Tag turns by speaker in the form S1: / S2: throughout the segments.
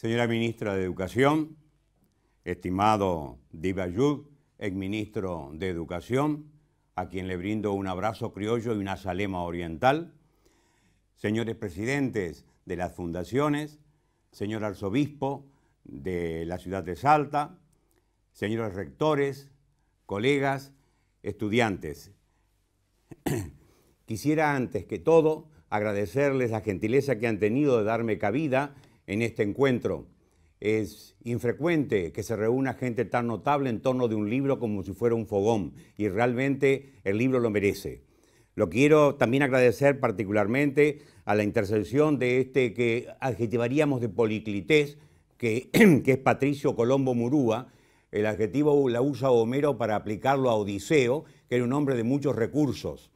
S1: Señora Ministra de Educación, estimado Dibayud, exministro de Educación, a quien le brindo un abrazo criollo y una salema oriental, señores presidentes de las fundaciones, señor arzobispo de la ciudad de Salta, señores rectores, colegas, estudiantes. Quisiera antes que todo agradecerles la gentileza que han tenido de darme cabida en este encuentro. Es infrecuente que se reúna gente tan notable en torno de un libro como si fuera un fogón, y realmente el libro lo merece. Lo quiero también agradecer particularmente a la intercesión de este que adjetivaríamos de policlités, que es Patricio Colombo Murúa. El adjetivo la usa Homero para aplicarlo a Odiseo, que era un hombre de muchos recursos.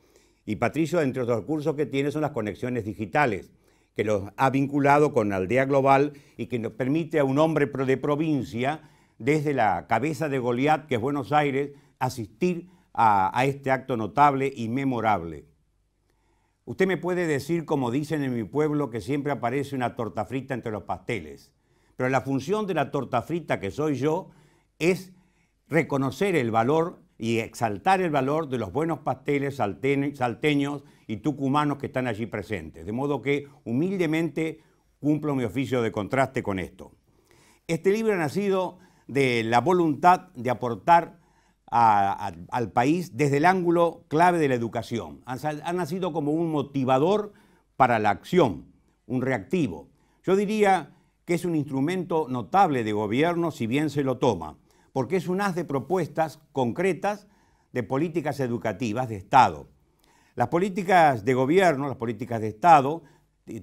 S1: Y Patricio, entre otros recursos que tiene, son las conexiones digitales, que los ha vinculado con Aldea Global y que nos permite a un hombre de provincia, desde la cabeza de Goliat, que es Buenos Aires, asistir a este acto notable y memorable. Usted me puede decir, como dicen en mi pueblo, que siempre aparece una torta frita entre los pasteles, pero la función de la torta frita que soy yo es reconocer el valor y exaltar el valor de los buenos pasteles salteños y tucumanos que están allí presentes. De modo que humildemente cumplo mi oficio de contraste con esto. Este libro ha nacido de la voluntad de aportar al país desde el ángulo clave de la educación. Ha nacido como un motivador para la acción, un reactivo. Yo diría que es un instrumento notable de gobierno si bien se lo toma, porque es un haz de propuestas concretas de políticas educativas de Estado. Las políticas de gobierno, las políticas de Estado,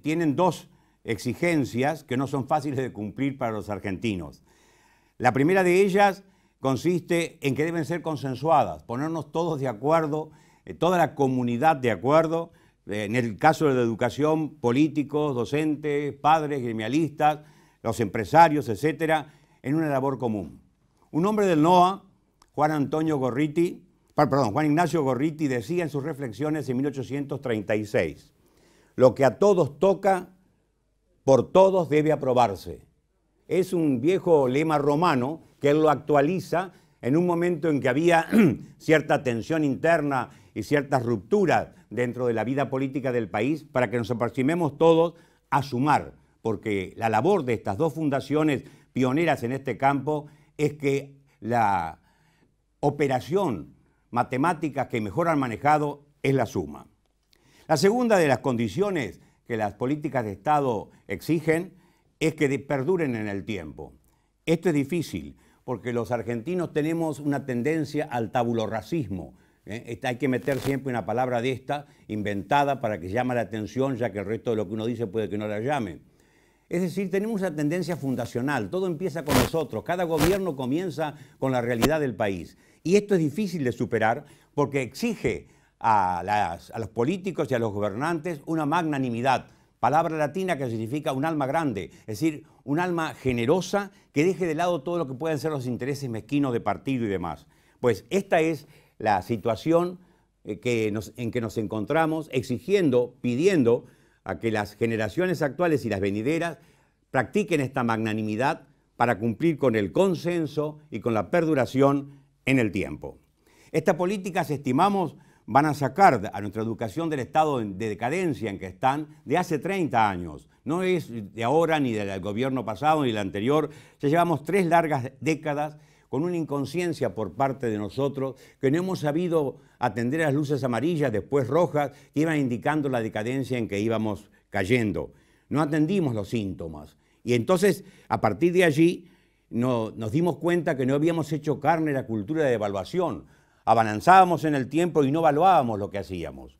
S1: tienen dos exigencias que no son fáciles de cumplir para los argentinos. La primera de ellas consiste en que deben ser consensuadas, ponernos todos de acuerdo, toda la comunidad de acuerdo, en el caso de la educación, políticos, docentes, padres, gremialistas, los empresarios, etcétera, en una labor común. Un hombre del NOA, Juan Ignacio Gorriti, decía en sus reflexiones en 1836, lo que a todos toca, por todos debe aprobarse. Es un viejo lema romano que él lo actualiza en un momento en que había cierta tensión interna y ciertas rupturas dentro de la vida política del país, para que nos aproximemos todos a sumar, porque la labor de estas dos fundaciones pioneras en este campo es que la operación matemática que mejor han manejado es la suma. La segunda de las condiciones que las políticas de Estado exigen es que perduren en el tiempo. Esto es difícil porque los argentinos tenemos una tendencia al tabulorracismo. Hay que meter siempre una palabra de esta inventada para que llame la atención, ya que el resto de lo que uno dice puede que no la llame. Es decir, tenemos una tendencia fundacional, todo empieza con nosotros, cada gobierno comienza con la realidad del país. Y esto es difícil de superar porque exige a los políticos y a los gobernantes una magnanimidad, palabra latina que significa un alma grande, es decir, un alma generosa que deje de lado todo lo que pueden ser los intereses mezquinos de partido y demás. Pues esta es la situación en que nos encontramos, exigiendo, pidiendo a que las generaciones actuales y las venideras practiquen esta magnanimidad para cumplir con el consenso y con la perduración en el tiempo. Estas políticas, estimamos, van a sacar a nuestra educación del estado de decadencia en que están de hace 30 años. No es de ahora, ni del gobierno pasado, ni del anterior. Ya llevamos 3 largas décadas con una inconsciencia por parte de nosotros, que no hemos sabido atender a las luces amarillas, después rojas, que iban indicando la decadencia en que íbamos cayendo. No atendimos los síntomas. Y entonces, a partir de allí, nos dimos cuenta que no habíamos hecho carne la cultura de evaluación. Avanzábamos en el tiempo y no evaluábamos lo que hacíamos.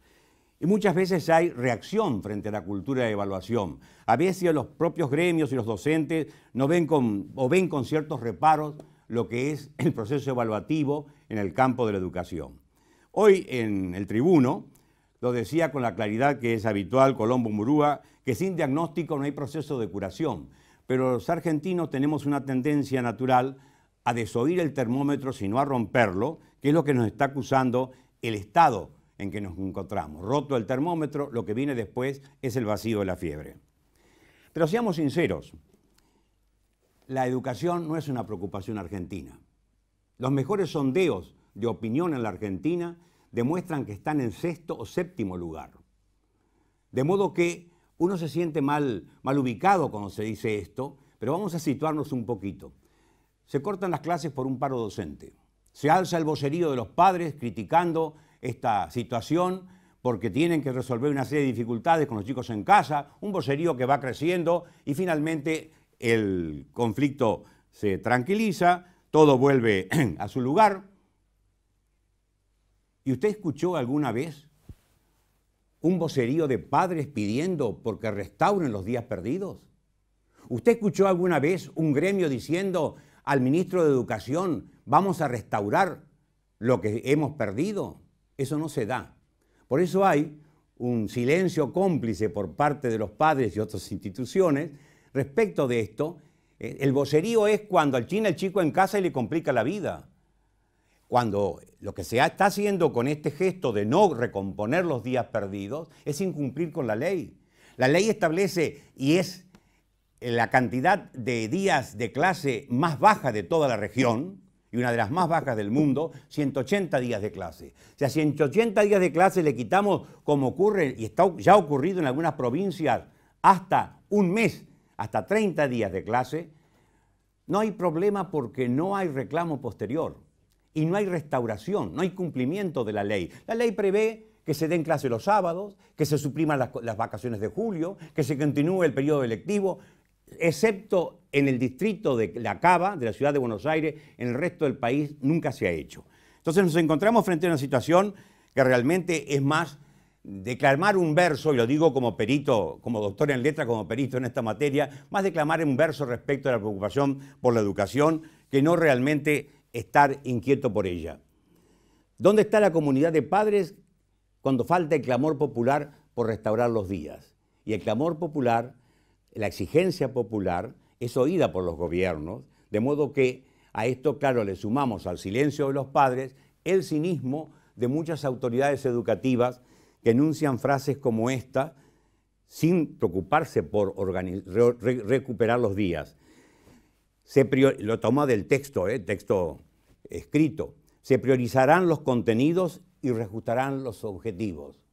S1: Y muchas veces hay reacción frente a la cultura de evaluación. A veces los propios gremios y los docentes ven con ciertos reparos lo que es el proceso evaluativo en el campo de la educación. Hoy en el Tribuno lo decía con la claridad que es habitual Colombo Murúa, que sin diagnóstico no hay proceso de curación, pero los argentinos tenemos una tendencia natural a desoír el termómetro, sino a romperlo, que es lo que nos está acusando el estado en que nos encontramos. Roto el termómetro, lo que viene después es el vacío de la fiebre. Pero seamos sinceros, la educación no es una preocupación argentina. Los mejores sondeos de opinión en la Argentina demuestran que están en sexto o séptimo lugar. De modo que uno se siente mal ubicado cuando se dice esto, pero vamos a situarnos un poquito. Se cortan las clases por un paro docente. Se alza el vocerío de los padres criticando esta situación porque tienen que resolver una serie de dificultades con los chicos en casa, un vocerío que va creciendo y finalmente el conflicto se tranquiliza, todo vuelve a su lugar. ¿Y usted escuchó alguna vez un vocerío de padres pidiendo porque restauren los días perdidos? ¿Usted escuchó alguna vez un gremio diciendo al ministro de Educación, vamos a restaurar lo que hemos perdido? Eso no se da. Por eso hay un silencio cómplice por parte de los padres y otras instituciones respecto de esto. El vocerío es cuando al chico en casa y le complica la vida. Cuando lo que se está haciendo con este gesto de no recomponer los días perdidos es incumplir con la ley. La ley establece y es la cantidad de días de clase más baja de toda la región y una de las más bajas del mundo, 180 días de clase. O sea, 180 días de clase le quitamos, como ocurre y está ya ocurrido en algunas provincias, hasta un mes, hasta 30 días de clase, no hay problema porque no hay reclamo posterior y no hay restauración, no hay cumplimiento de la ley. La ley prevé que se den clases los sábados, que se supriman las vacaciones de julio, que se continúe el periodo electivo, excepto en el distrito de La Cava, de la ciudad de Buenos Aires, en el resto del país nunca se ha hecho. Entonces nos encontramos frente a una situación que realmente es más declamar un verso, y lo digo como perito, como doctor en letras, como perito en esta materia, más declamar un verso respecto a la preocupación por la educación que no realmente estar inquieto por ella. ¿Dónde está la comunidad de padres cuando falta el clamor popular por restaurar los días? Y el clamor popular, la exigencia popular, es oída por los gobiernos, de modo que a esto, claro, le sumamos al silencio de los padres el cinismo de muchas autoridades educativas que enuncian frases como esta sin preocuparse por recuperar los días. Lo toma del texto, texto escrito. Se priorizarán los contenidos y reajustarán los objetivos.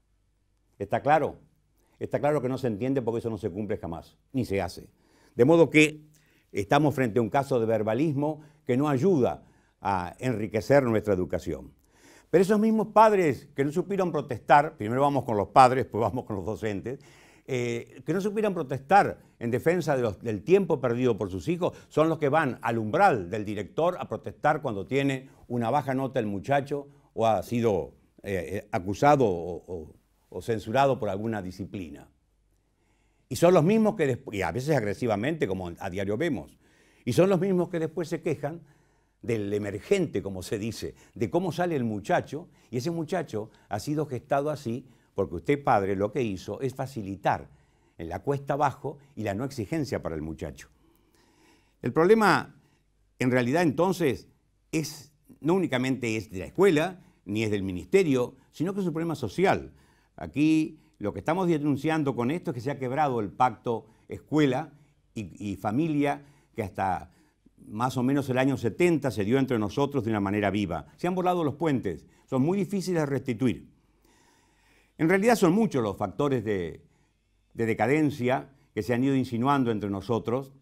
S1: ¿Está claro? Está claro que no se entiende porque eso no se cumple jamás, ni se hace. De modo que estamos frente a un caso de verbalismo que no ayuda a enriquecer nuestra educación. Pero esos mismos padres que no supieron protestar, primero vamos con los padres, después vamos con los docentes, que no supieran protestar en defensa del tiempo perdido por sus hijos, son los que van al umbral del director a protestar cuando tiene una baja nota el muchacho o ha sido acusado o censurado por alguna disciplina. Y son los mismos que después, y a veces agresivamente, como a diario vemos, y son los mismos que después se quejan del emergente, como se dice, de cómo sale el muchacho, y ese muchacho ha sido gestado así porque usted, padre, lo que hizo es facilitar en la cuesta abajo y la no exigencia para el muchacho. El problema, en realidad, entonces, no únicamente es de la escuela, ni es del ministerio, sino que es un problema social. Aquí lo que estamos denunciando con esto es que se ha quebrado el pacto escuela y familia que hasta más o menos el año 70 se dio entre nosotros de una manera viva. Se han volado los puentes, son muy difíciles de restituir. En realidad son muchos los factores de decadencia que se han ido insinuando entre nosotros,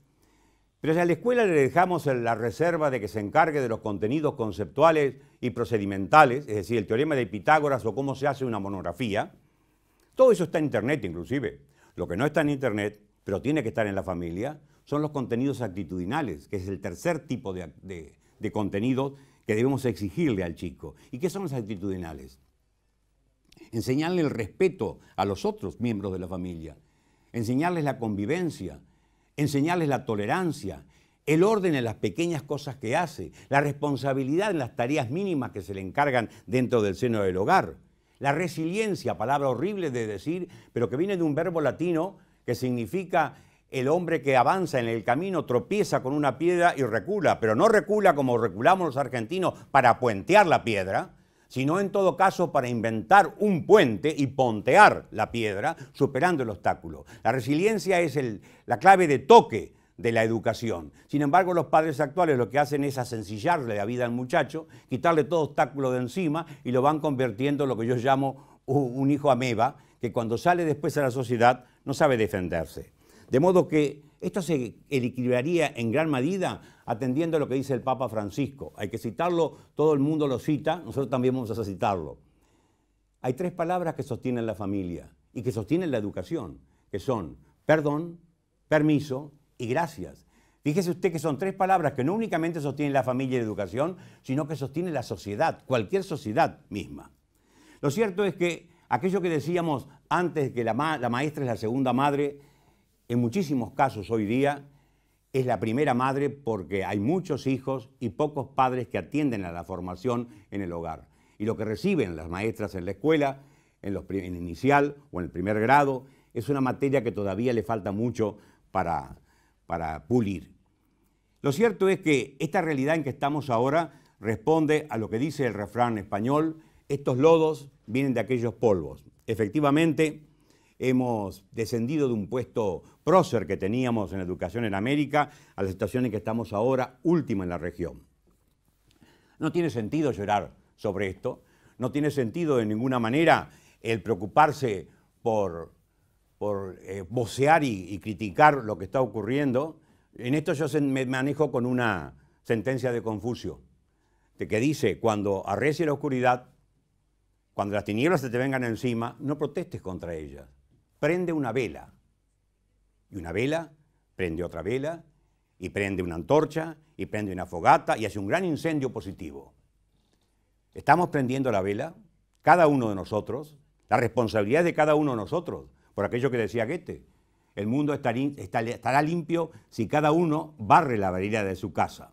S1: pero si a la escuela le dejamos la reserva de que se encargue de los contenidos conceptuales y procedimentales, es decir, el teorema de Pitágoras o cómo se hace una monografía, todo eso está en Internet inclusive. Lo que no está en Internet, pero tiene que estar en la familia, son los contenidos actitudinales, que es el tercer tipo de contenidos que debemos exigirle al chico. ¿Y qué son los actitudinales? Enseñarle el respeto a los otros miembros de la familia, enseñarles la convivencia, enseñarles la tolerancia, el orden en las pequeñas cosas que hace, la responsabilidad en las tareas mínimas que se le encargan dentro del seno del hogar, la resiliencia, palabra horrible de decir, pero que viene de un verbo latino que significa el hombre que avanza en el camino, tropieza con una piedra y recula, pero no recula como reculamos los argentinos para puentear la piedra, sino en todo caso para inventar un puente y pontear la piedra superando el obstáculo. La resiliencia es la clave de toque de la educación. Sin embargo, los padres actuales lo que hacen es asencillarle la vida al muchacho, quitarle todo obstáculo de encima y lo van convirtiendo en lo que yo llamo un hijo ameba, que cuando sale después a la sociedad no sabe defenderse. De modo que esto se equilibraría en gran medida atendiendo a lo que dice el Papa Francisco. Hay que citarlo, todo el mundo lo cita, nosotros también vamos a citarlo. Hay tres palabras que sostienen la familia y que sostienen la educación, que son perdón, permiso y gracias. Fíjese usted que son tres palabras que no únicamente sostienen la familia y la educación, sino que sostienen la sociedad, cualquier sociedad misma. Lo cierto es que aquello que decíamos antes, que la maestra es la segunda madre, en muchísimos casos hoy día es la primera madre porque hay muchos hijos y pocos padres que atienden a la formación en el hogar. Y lo que reciben las maestras en la escuela, en el inicial o en el primer grado, es una materia que todavía le falta mucho para pulir. Lo cierto es que esta realidad en que estamos ahora responde a lo que dice el refrán español: estos lodos vienen de aquellos polvos. Efectivamente, hemos descendido de un puesto prócer que teníamos en educación en América a la situación en que estamos ahora, última en la región. No tiene sentido llorar sobre esto, no tiene sentido de ninguna manera el preocuparse por vocear y criticar lo que está ocurriendo. En esto yo me manejo con una sentencia de Confucio, que dice: cuando arrecie la oscuridad, cuando las tinieblas se te vengan encima, no protestes contra ellas. Prende una vela. Y una vela prende otra vela, y prende una antorcha, y prende una fogata, y hace un gran incendio positivo. Estamos prendiendo la vela, cada uno de nosotros. La responsabilidad es de cada uno de nosotros, por aquello que decía Goethe: el mundo estará limpio si cada uno barre la vereda de su casa.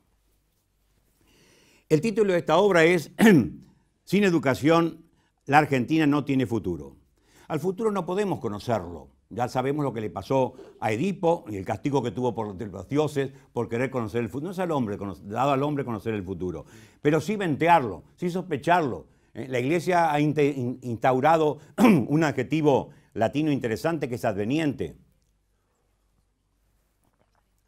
S1: El título de esta obra es Sin educación, la Argentina no tiene futuro. Al futuro no podemos conocerlo. Ya sabemos lo que le pasó a Edipo y el castigo que tuvo por los dioses por querer conocer el futuro. No es dado al hombre conocer el futuro, pero sí ventearlo, sí sospecharlo. La Iglesia ha instaurado un adjetivo latino interesante que es adveniente.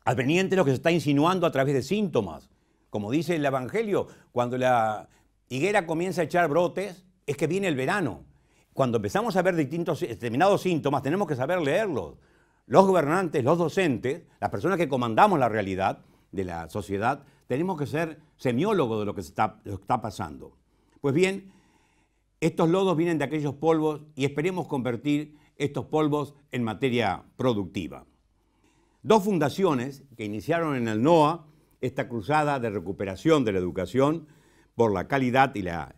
S1: Adveniente es lo que se está insinuando a través de síntomas. Como dice el Evangelio, cuando la higuera comienza a echar brotes, es que viene el verano. Cuando empezamos a ver determinados síntomas, tenemos que saber leerlos. Los gobernantes, los docentes, las personas que comandamos la realidad de la sociedad, tenemos que ser semiólogos de lo que está pasando. Pues bien, estos lodos vienen de aquellos polvos y esperemos convertir estos polvos en materia productiva. Dos fundaciones que iniciaron en el NOA esta cruzada de recuperación de la educación por la calidad y la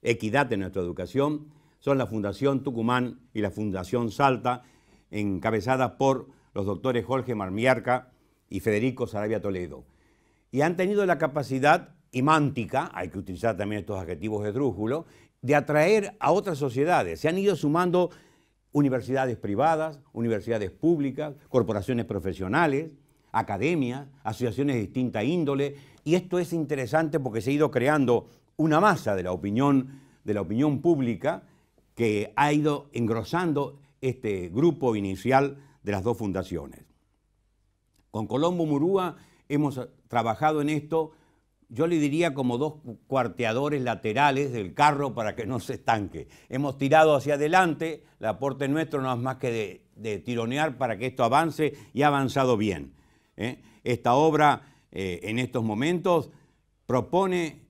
S1: equidad de nuestra educación son la Fundación Tucumán y la Fundación Salta, encabezadas por los doctores Jorge Marmiarca y Federico Saravia Toledo. Y han tenido la capacidad imántica, hay que utilizar también estos adjetivos esdrújulos, de atraer a otras sociedades. Se han ido sumando universidades privadas, universidades públicas, corporaciones profesionales, academias, asociaciones de distinta índole, y esto es interesante porque se ha ido creando una masa de la opinión pública que ha ido engrosando este grupo inicial de las dos fundaciones. Con Colombo Murúa hemos trabajado en esto, yo le diría como dos cuarteadores laterales del carro para que no se estanque. Hemos tirado hacia adelante, el aporte nuestro no es más que de tironear para que esto avance y ha avanzado bien. Esta obra en estos momentos propone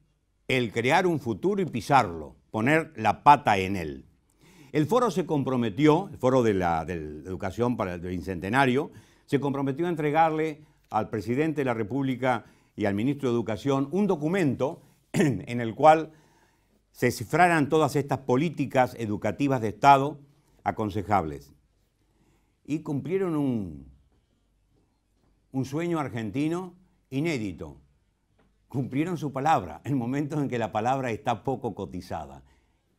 S1: el crear un futuro y pisarlo, poner la pata en él. El foro se comprometió, el foro de la educación para el bicentenario, se comprometió a entregarle al presidente de la República y al ministro de Educación un documento en el cual se cifraran todas estas políticas educativas de Estado aconsejables. Y cumplieron un sueño argentino inédito. Cumplieron su palabra en momentos en que la palabra está poco cotizada.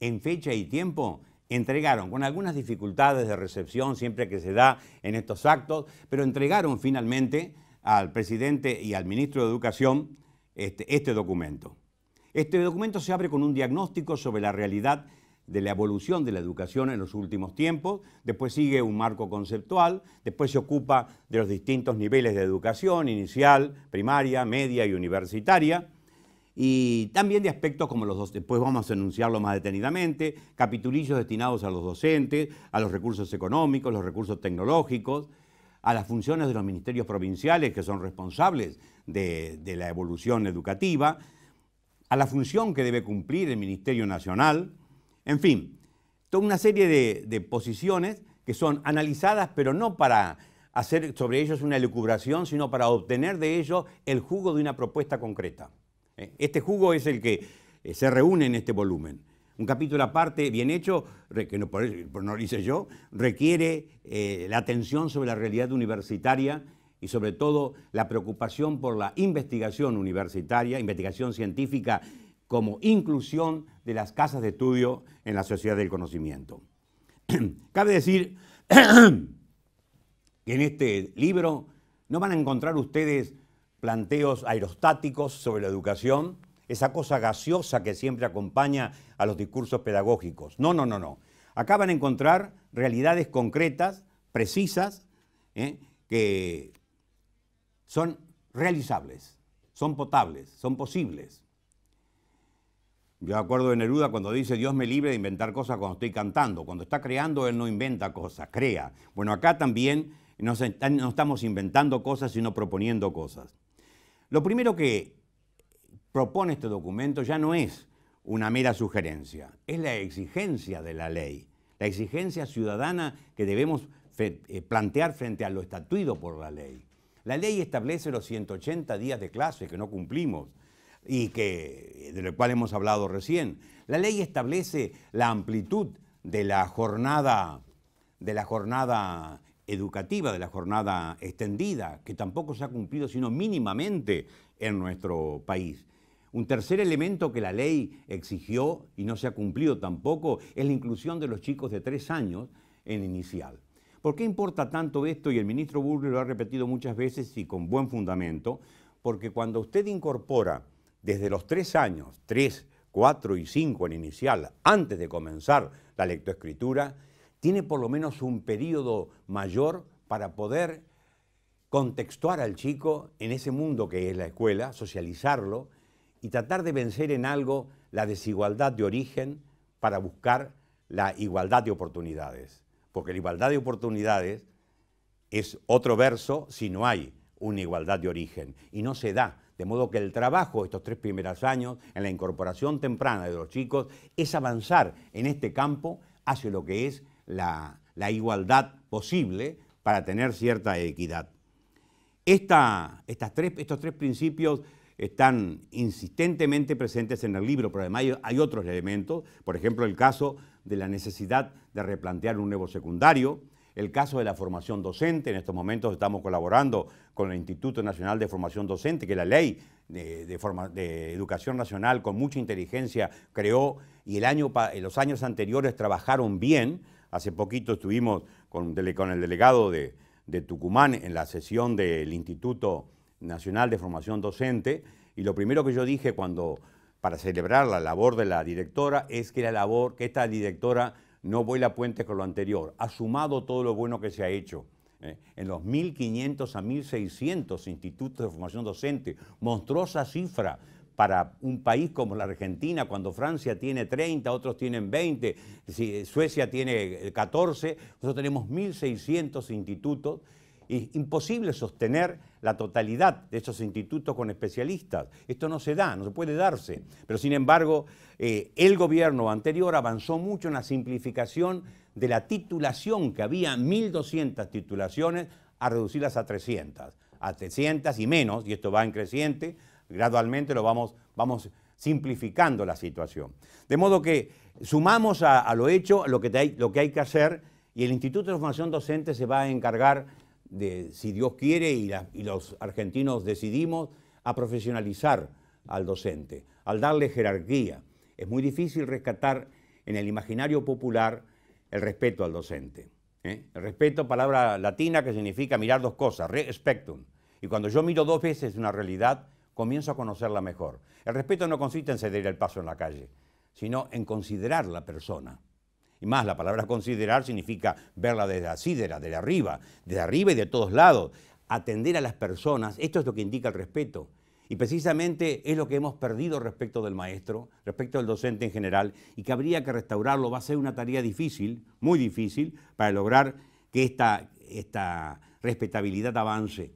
S1: En fecha y tiempo entregaron, con algunas dificultades de recepción siempre que se da en estos actos, pero entregaron finalmente al presidente y al ministro de Educación este documento. Este documento se abre con un diagnóstico sobre la realidad de la evolución de la educación en los últimos tiempos, después sigue un marco conceptual, después se ocupa de los distintos niveles de educación, inicial, primaria, media y universitaria, y también de aspectos como los dos, después vamos a enunciarlo más detenidamente, capitulillos destinados a los docentes, a los recursos económicos, los recursos tecnológicos, a las funciones de los ministerios provinciales que son responsables de la evolución educativa, a la función que debe cumplir el Ministerio Nacional, en fin, toda una serie de posiciones que son analizadas, pero no para hacer sobre ellos una elucubración, sino para obtener de ellos el jugo de una propuesta concreta. Este jugo es el que se reúne en este volumen. Un capítulo aparte, bien hecho, que no lo hice yo, requiere la atención sobre la realidad universitaria y sobre todo la preocupación por la investigación universitaria, investigación científica, como inclusión de las casas de estudio en la sociedad del conocimiento. Cabe decir que en este libro no van a encontrar ustedes planteos aerostáticos sobre la educación, esa cosa gaseosa que siempre acompaña a los discursos pedagógicos. No, no, no, no. Acá van a encontrar realidades concretas, precisas, que son realizables, son potables, son posibles. Yo me acuerdo de Neruda cuando dice Dios me libre de inventar cosas cuando estoy cantando. Cuando está creando, él no inventa cosas, crea. Bueno, acá también no estamos inventando cosas, sino proponiendo cosas. Lo primero que propone este documento ya no es una mera sugerencia, es la exigencia de la ley, la exigencia ciudadana que debemos plantear frente a lo estatuido por la ley. La ley establece los 180 días de clase que no cumplimos y de lo cual hemos hablado recién. La ley establece la amplitud de la jornada educativa, de la jornada extendida, que tampoco se ha cumplido sino mínimamente en nuestro país. Un tercer elemento que la ley exigió y no se ha cumplido tampoco es la inclusión de los chicos de 3 años en inicial. ¿Por qué importa tanto esto? Y el ministro Burri lo ha repetido muchas veces y con buen fundamento, porque cuando usted incorpora desde los 3 años, 3, 4 y 5 en inicial, antes de comenzar la lectoescritura, tiene por lo menos un periodo mayor para poder contextuar al chico en ese mundo que es la escuela, socializarlo y tratar de vencer en algo la desigualdad de origen para buscar la igualdad de oportunidades. Porque la igualdad de oportunidades es otro verso si no hay una igualdad de origen y no se da. De modo que el trabajo estos 3 primeros años en la incorporación temprana de los chicos es avanzar en este campo hacia lo que es la igualdad posible para tener cierta equidad. Estos 3 principios están insistentemente presentes en el libro, pero además hay otros elementos, por ejemplo el caso de la necesidad de replantear un nuevo secundario, el caso de la formación docente. En estos momentos estamos colaborando con el Instituto Nacional de Formación Docente, que la ley de Educación Nacional con mucha inteligencia creó y en los años anteriores trabajaron bien. Hace poquito estuvimos con el delegado de Tucumán en la sesión del Instituto Nacional de Formación Docente y lo primero que yo dije para celebrar la labor de la directora es que esta directora no vuela puentes con lo anterior, ha sumado todo lo bueno que se ha hecho. En los 1.500 a 1.600 institutos de formación docente, monstruosa cifra para un país como la Argentina, cuando Francia tiene 30, otros tienen 20, Suecia tiene 14, nosotros tenemos 1.600 institutos. Es imposible sostener la totalidad de esos institutos con especialistas. Esto no se da, no se puede darse. Pero sin embargo, el gobierno anterior avanzó mucho en la simplificación de la titulación, que había 1.200 titulaciones, a reducirlas a 300 y menos, y esto va en creciente, gradualmente vamos simplificando la situación. De modo que sumamos a lo hecho lo que hay que hacer, y el Instituto de Formación Docente se va a encargar si Dios quiere y los argentinos decidimos, a profesionalizar al docente, al darle jerarquía. Es muy difícil rescatar en el imaginario popular el respeto al docente. El respeto, palabra latina que significa mirar 2 cosas, respectum. Y cuando yo miro 2 veces una realidad, comienzo a conocerla mejor. El respeto no consiste en ceder el paso en la calle, sino en considerar la persona. Y más, la palabra considerar significa verla desde la sídera, desde arriba y de todos lados. Atender a las personas, esto es lo que indica el respeto. Y precisamente es lo que hemos perdido respecto del maestro, respecto del docente en general, y que habría que restaurarlo. Va a ser una tarea difícil, muy difícil, para lograr que esta respetabilidad avance.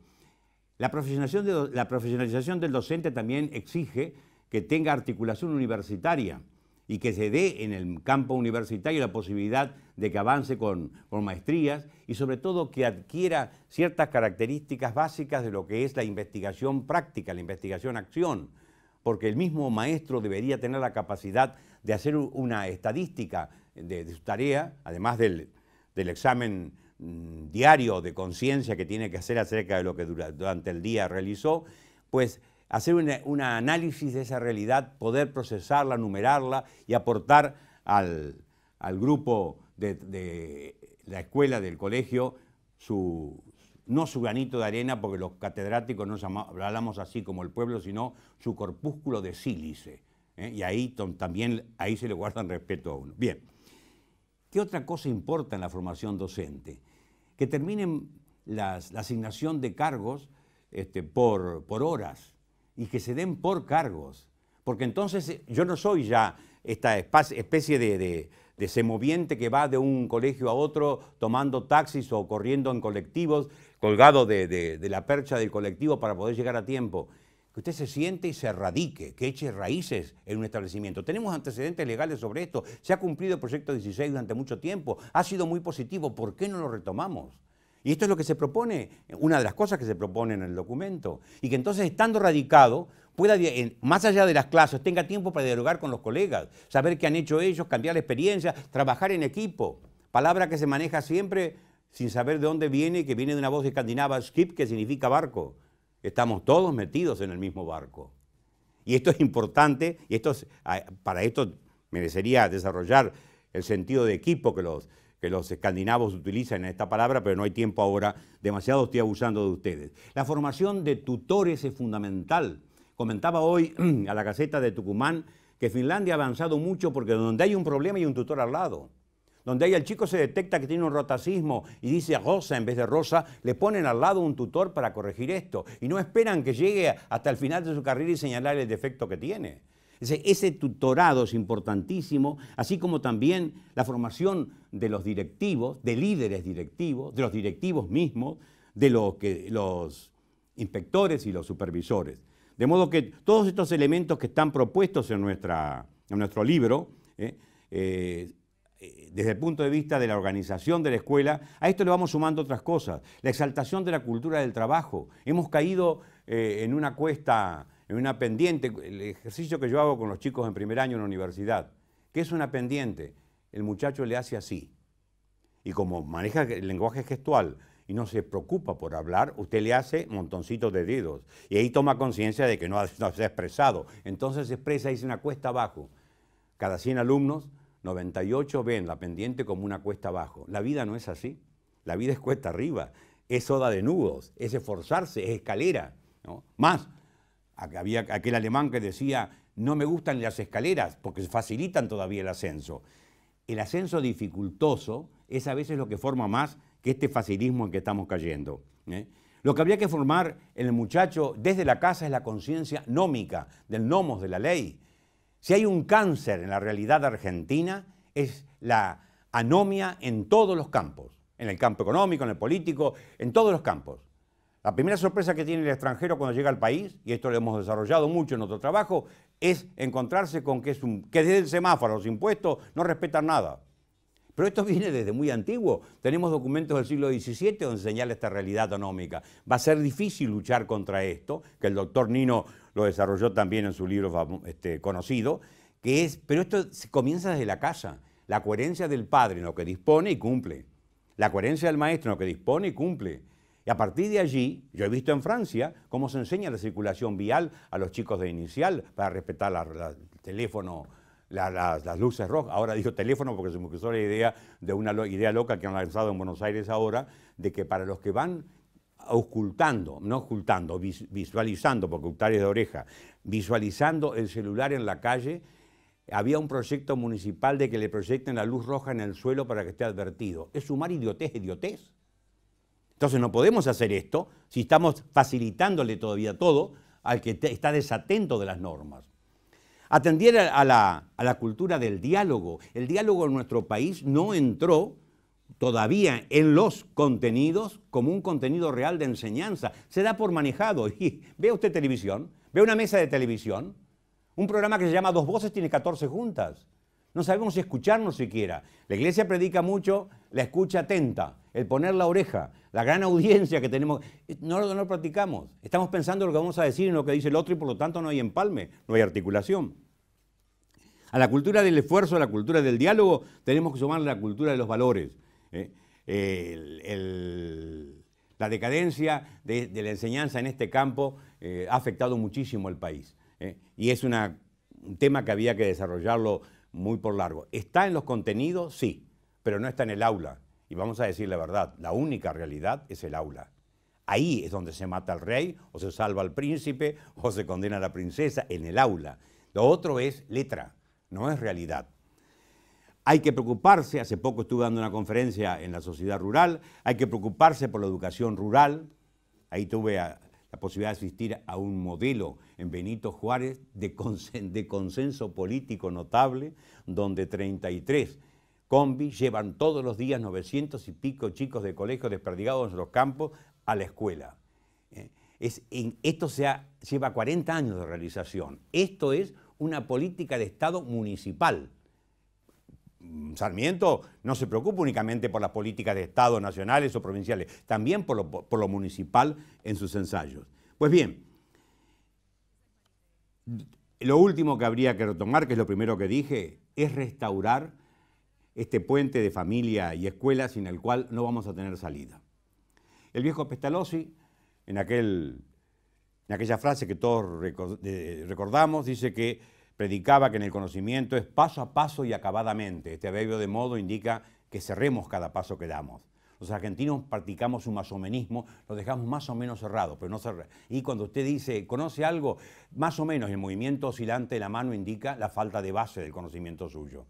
S1: La profesionalización del docente también exige que tenga articulación universitaria y que se dé en el campo universitario la posibilidad de que avance con maestrías y sobre todo que adquiera ciertas características básicas de lo que es la investigación práctica, la investigación-acción, porque el mismo maestro debería tener la capacidad de hacer una estadística de su tarea, además del examen diario de conciencia que tiene que hacer acerca de lo que durante el día realizó, pues hacer un análisis de esa realidad, poder procesarla, numerarla y aportar al grupo de la escuela, del colegio, no su granito de arena, porque los catedráticos no hablamos así como el pueblo, sino su corpúsculo de sílice. Y ahí también se le guardan respeto a uno. Bien, ¿qué otra cosa importa en la formación docente? Que terminen la asignación de cargos por horas y que se den por cargos, porque entonces yo no soy ya esta especie de semoviente que va de un colegio a otro tomando taxis o corriendo en colectivos, colgado de la percha del colectivo para poder llegar a tiempo. Que usted se siente y se radique, que eche raíces en un establecimiento. Tenemos antecedentes legales sobre esto, se ha cumplido el proyecto 16 durante mucho tiempo, ha sido muy positivo, ¿por qué no lo retomamos? Y esto es lo que se propone, una de las cosas que se propone en el documento. Y que entonces, estando radicado, pueda, más allá de las clases, tenga tiempo para dialogar con los colegas, saber qué han hecho ellos, cambiar la experiencia, trabajar en equipo. Palabra que se maneja siempre sin saber de dónde viene, que viene de una voz escandinava, skip, que significa barco. Estamos todos metidos en el mismo barco. Y esto es importante, y para esto merecería desarrollar el sentido de equipo que los escandinavos utilizan en esta palabra, pero no hay tiempo ahora, demasiado estoy abusando de ustedes. La formación de tutores es fundamental. Comentaba hoy a la Gaceta de Tucumán que Finlandia ha avanzado mucho porque donde hay un problema hay un tutor al lado. Donde el chico se detecta que tiene un rotacismo y dice Rosa en vez de Rosa, le ponen al lado un tutor para corregir esto. Y no esperan que llegue hasta el final de su carrera y señalar el defecto que tiene. Ese tutorado es importantísimo, así como también la formación de los directivos, de líderes directivos, de los directivos mismos, de los inspectores y los supervisores. De modo que todos estos elementos que están propuestos en nuestro libro, desde el punto de vista de la organización de la escuela, a esto le vamos sumando otras cosas. La exaltación de la cultura del trabajo. Hemos caído en una cuesta, en una pendiente, el ejercicio que yo hago con los chicos en primer año en la universidad. ¿Qué es una pendiente? El muchacho le hace así. Y como maneja el lenguaje gestual y no se preocupa por hablar, usted le hace montoncitos de dedos. Y ahí toma conciencia de que no se ha expresado. Entonces se expresa y dice una cuesta abajo. Cada 100 alumnos, 98 ven la pendiente como una cuesta abajo. La vida no es así. La vida es cuesta arriba. Es soda de nudos, es esforzarse, es escalera, ¿no? Más, había aquel alemán que decía, no me gustan las escaleras porque facilitan todavía el ascenso. El ascenso dificultoso es a veces lo que forma más que este facilismo en que estamos cayendo. Lo que habría que formar en el muchacho desde la casa es la conciencia nómica, del nomos de la ley. Si hay un cáncer en la realidad argentina, es la anomia en todos los campos, en el campo económico, en el político, en todos los campos. La primera sorpresa que tiene el extranjero cuando llega al país, y esto lo hemos desarrollado mucho en nuestro trabajo, es encontrarse con que desde el semáforo, los impuestos, no respetan nada. Pero esto viene desde muy antiguo. Tenemos documentos del siglo XVII donde señala esta realidad anómica. Va a ser difícil luchar contra esto, que el doctor Nino lo desarrolló también en su libro conocido, pero esto comienza desde la casa. La coherencia del padre en lo que dispone y cumple. La coherencia del maestro en lo que dispone y cumple. Y a partir de allí, yo he visto en Francia cómo se enseña la circulación vial a los chicos de inicial para respetar el teléfono, las luces rojas. Ahora digo teléfono porque se me cruzó la idea de una idea loca que han lanzado en Buenos Aires ahora, de que para los que van visualizando, porque ocultar es de oreja, visualizando el celular en la calle, había un proyecto municipal de que le proyecten la luz roja en el suelo para que esté advertido. Es sumar idiotez, idiotez. Entonces no podemos hacer esto si estamos facilitándole todavía todo al que está desatento de las normas. Atender a la cultura del diálogo. El diálogo en nuestro país no entró todavía en los contenidos como un contenido real de enseñanza. Se da por manejado. Y ve usted televisión, ve una mesa de televisión, un programa que se llama Dos Voces tiene 14 juntas. No sabemos escucharnos siquiera. La iglesia predica mucho la escucha atenta, el poner la oreja, la gran audiencia que tenemos. No lo practicamos. Estamos pensando en lo que vamos a decir y en lo que dice el otro y por lo tanto no hay empalme, no hay articulación. A la cultura del esfuerzo, a la cultura del diálogo, tenemos que sumarle la cultura de los valores. La decadencia de la enseñanza en este campo ha afectado muchísimo al país. Y es un tema que había que desarrollarlo muy por largo. ¿Está en los contenidos? Sí, pero no está en el aula. Y vamos a decir la verdad, la única realidad es el aula. Ahí es donde se mata al rey, o se salva al príncipe, o se condena a la princesa, en el aula. Lo otro es letra, no es realidad. Hay que preocuparse, hace poco estuve dando una conferencia en la sociedad rural, hay que preocuparse por la educación rural. Ahí tuve la posibilidad de asistir a un modelo en Benito Juárez de consenso político notable, donde 33 combis llevan todos los días 900 y pico chicos de colegios desperdigados en los campos a la escuela. Esto lleva 40 años de realización. Esto es una política de Estado municipal. Sarmiento no se preocupa únicamente por las políticas de Estado nacionales o provinciales, también por lo municipal en sus ensayos. Pues bien, lo último que habría que retomar, que es lo primero que dije, es restaurar este puente de familia y escuela sin el cual no vamos a tener salida. El viejo Pestalozzi, en aquella frase que todos recordamos, dice que predicaba que en el conocimiento es paso a paso y acabadamente. Este adverbio de modo indica que cerremos cada paso que damos. Los argentinos practicamos un masomenismo, lo dejamos más o menos cerrado, pero no cerrado. Y cuando usted dice, ¿conoce algo? Más o menos el movimiento oscilante de la mano indica la falta de base del conocimiento suyo.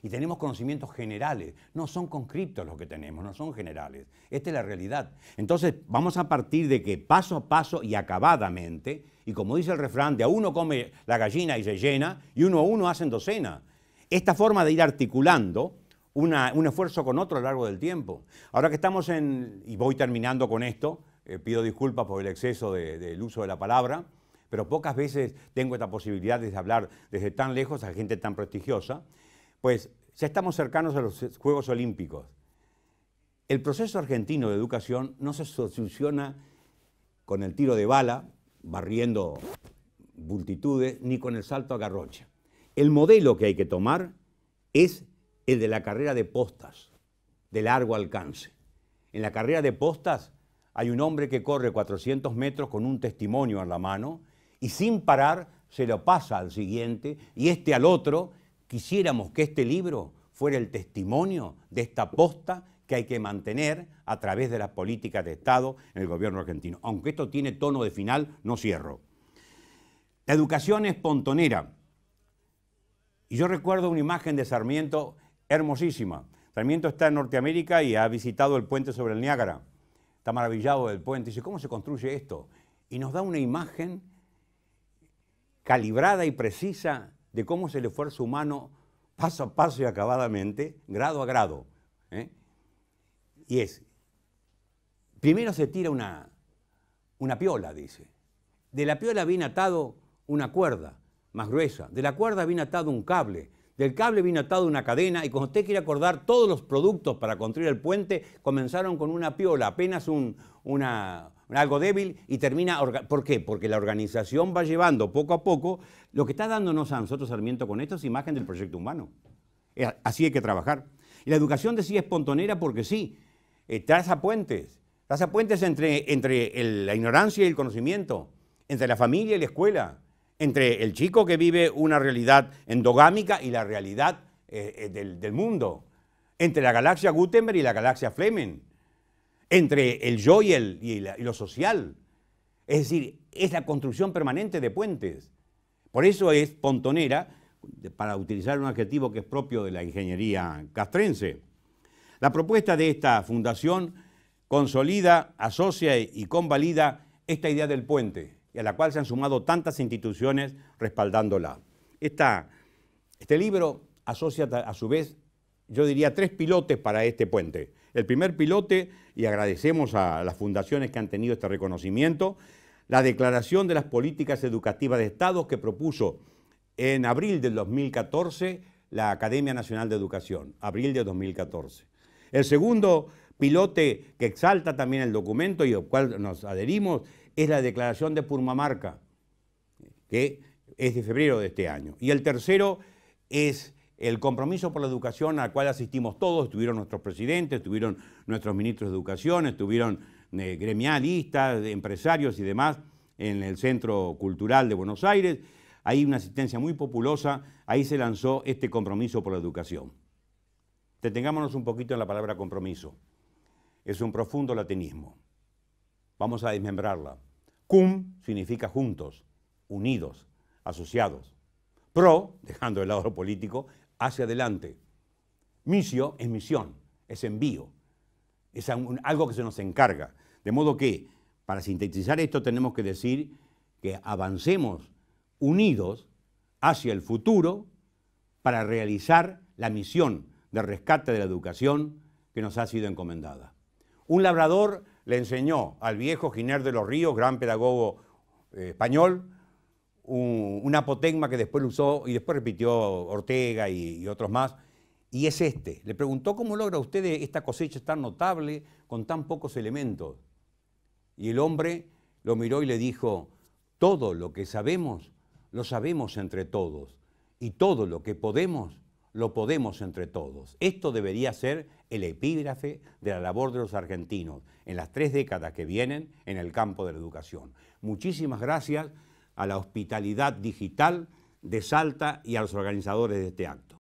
S1: Y tenemos conocimientos generales, no son conscriptos los que tenemos, no son generales. Esta es la realidad. Entonces vamos a partir de que paso a paso y acabadamente, y como dice el refrán, de a uno come la gallina y se llena, y uno a uno hacen docena. Esta forma de ir articulando un esfuerzo con otro a lo largo del tiempo. Ahora que estamos y voy terminando con esto, pido disculpas por el exceso del uso de la palabra, pero pocas veces tengo esta posibilidad de hablar desde tan lejos a gente tan prestigiosa, pues ya estamos cercanos a los Juegos Olímpicos. El proceso argentino de educación no se soluciona con el tiro de bala, barriendo multitudes, ni con el salto a garrocha. El modelo que hay que tomar es el de la carrera de postas, de largo alcance. En la carrera de postas hay un hombre que corre 400 metros con un testimonio en la mano y sin parar se lo pasa al siguiente y este al otro. Quisiéramos que este libro fuera el testimonio de esta posta que hay que mantener a través de las políticas de Estado en el gobierno argentino. Aunque esto tiene tono de final, no cierro. La educación es pontonera. Y yo recuerdo una imagen de Sarmiento hermosísima. Sarmiento está en Norteamérica y ha visitado el puente sobre el Niágara. Está maravillado del puente. Dice, ¿cómo se construye esto? Y nos da una imagen calibrada y precisa de cómo es el esfuerzo humano paso a paso y acabadamente, grado a grado. Y es, primero se tira una piola, dice. De la piola viene atado una cuerda más gruesa. De la cuerda viene atado un cable. Del cable viene atado una cadena y cuando usted quiere acordar, todos los productos para construir el puente comenzaron con una piola, apenas algo débil y termina... ¿Por qué? Porque la organización va llevando poco a poco. Lo que está dándonos a nosotros Sarmiento con esto es imagen del proyecto humano. Así hay que trabajar. Y la educación de sí es pontonera porque sí, traza puentes entre la ignorancia y el conocimiento, entre la familia y la escuela, entre el chico que vive una realidad endogámica y la realidad del mundo, entre la galaxia Gutenberg y la galaxia Fleming, entre el yo y lo social. Es decir, es la construcción permanente de puentes. Por eso es pontonera para utilizar un adjetivo que es propio de la ingeniería castrense. La propuesta de esta fundación consolida, asocia y convalida esta idea del puente, y a la cual se han sumado tantas instituciones respaldándola. Este libro asocia a su vez, yo diría, 3 pilotes para este puente. El primer pilote, y agradecemos a las fundaciones que han tenido este reconocimiento, la declaración de las políticas educativas de Estado que propuso en abril del 2014 la Academia Nacional de Educación, abril de 2014. El segundo pilote que exalta también el documento y al cual nos adherimos es la declaración de Purmamarca, que es de febrero de este año. Y el tercero es el compromiso por la educación al cual asistimos todos, estuvieron nuestros presidentes, estuvieron nuestros ministros de educación, estuvieron gremialistas, empresarios y demás en el Centro Cultural de Buenos Aires. Hay una asistencia muy populosa, ahí se lanzó este compromiso por la educación. Detengámonos un poquito en la palabra compromiso. Es un profundo latinismo. Vamos a desmembrarla. Cum significa juntos, unidos, asociados. Pro, dejando de lado lo político, hacia adelante. Missio es misión, es envío, es algo que se nos encarga. De modo que, para sintetizar esto, tenemos que decir que avancemos unidos hacia el futuro para realizar la misión de rescate de la educación que nos ha sido encomendada. Un labrador le enseñó al viejo Giner de los Ríos, gran pedagogo español, un apotegma que después lo usó y después repitió Ortega y otros más, y es este. Le preguntó cómo logra usted esta cosecha tan notable con tan pocos elementos. Y el hombre lo miró y le dijo, todo lo que sabemos, lo sabemos entre todos, y todo lo que podemos, lo podemos entre todos. Esto debería ser el epígrafe de la labor de los argentinos en las 3 décadas que vienen en el campo de la educación. Muchísimas gracias a la hospitalidad digital de Salta y a los organizadores de este acto.